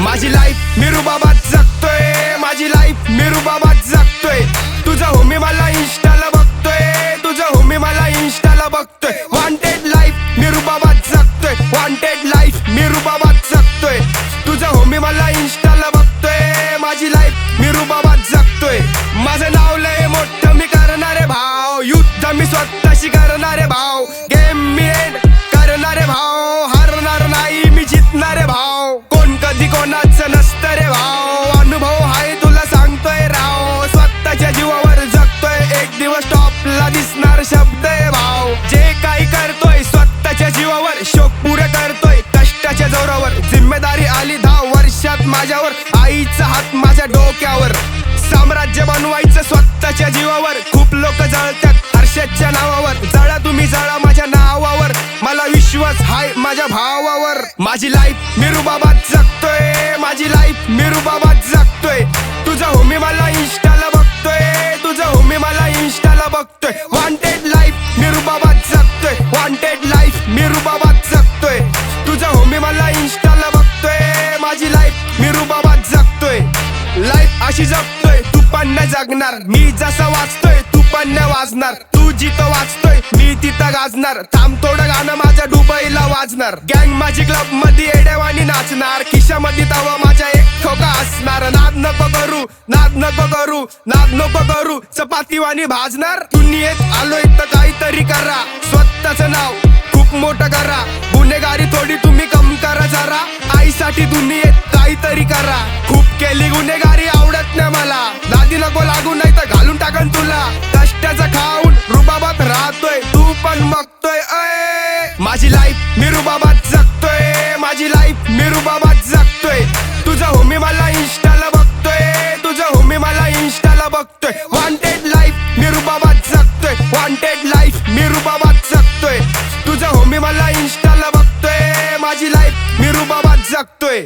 माझी लाईफ मी रुबाबात जगतोय, माझी लाईफ मी रुबाबात जगतोय. तुझा होमी मला इंस्टाला बघतोय, तुझा होमी मला इंस्टाला बघतोय. वॉन्टेड लाईफ मी रुबाबात जगतोय, वॉन्टेड लाईफ मी रुबाबात जगतोय. तुझा होमी मला इंस्टाला बघतोय, माझी लाईफ मी रुबाबात जगतोय. माझं नाव लय मोठं मी करणारे भाव, युद्ध मी स्वतःशी करणारे भाव. गेम मी एंड करणारे भाव, हारणार नाही मी जितणारे भाव. कोण कधी कोणाचं नसतं रे भाव, अनुभव हाय तुला सांगतोय राव. स्वतःच्या जीवावर जगतोय, एक दिवस टॉपला दिसणार शब्द आहे भाव. जे काही करतोय स्वतःच्या जीवावर, शोक पुरे करतोय कष्टाच्या जोरावर. जिम्मेदारी आली 10 वर्षात माझ्यावर, आईचा हात माझ्या डोक्यावर. साम्राज्य बनवायचं स्वतःच्या जीवावर, खूप लोक जळतात हर्षदच्या नावावर. जळा तुम्ही जळा माझ्या नावावर, मला विश्वास हाय माझ्या भावावर. माझी लाईफ मी रुबाबात जगतोय, माझी लाईफ मी रुबाबात जगतोय. तुझा होमी मला इंस्टाला बघतोय, तुझा होमी मला इंस्टाला बघतोय. वॉन्टेड लाईफ मी रुबाबात जगतोय, वॉन्टेड लाईफ मी रुबाबात जगतोय. तुझा होमी मला इंस्टाला बघतोय, माझी लाईफ मी रुबाबात जगतोय. लाईफ अशी जगतोय तू पण नाही जगणार, मी जसं वाचतोय तू पण नाही वाचणार. तू जिथं वाचतोय मी तिथं गाजणार, थांब थोडं गाणं माझ्या दुबईला वाजणार. गँग माझी क्लब मध्ये एडेवानी नाचणार, खिशामध्ये तवा माझ्या एक ठोका असणार. नाद नको करू, नाद नको करू, नाद नको करू, चपातीवानी भाजणार. दुनियेत आलोय तर काहीतरी करा, स्वतःचं नाव खूप मोठं करा. गुन्हेगारी थोडी तुम्ही कम करा जरा, आईसाठी दुनियेत काहीतरी करा. खूप केली गुन्हेगारी आवडत नाही मला, दादी नको लागू नाही तर घालून टाकन तुला. कष्टाचं खाऊन रुबाबात राहतोय, तू पण बघतोय. माझी लाईफ मी रुबाबात जगतोय, माझी लाईफ मी रुबाबात जगतोय. तुझा होमी मला इंस्टाला बघतोय, तुझा होमी मला इंस्टाला बघतोय. वॉन्टेड लाईफ मी रुबाबात जगतोय, वॉन्टेड लाईफ मी रुबाबात जगतोय. तुझा होमी मला इंस्टाला बघतोय, माझी लाईफ मी रुबाबात जगतोय.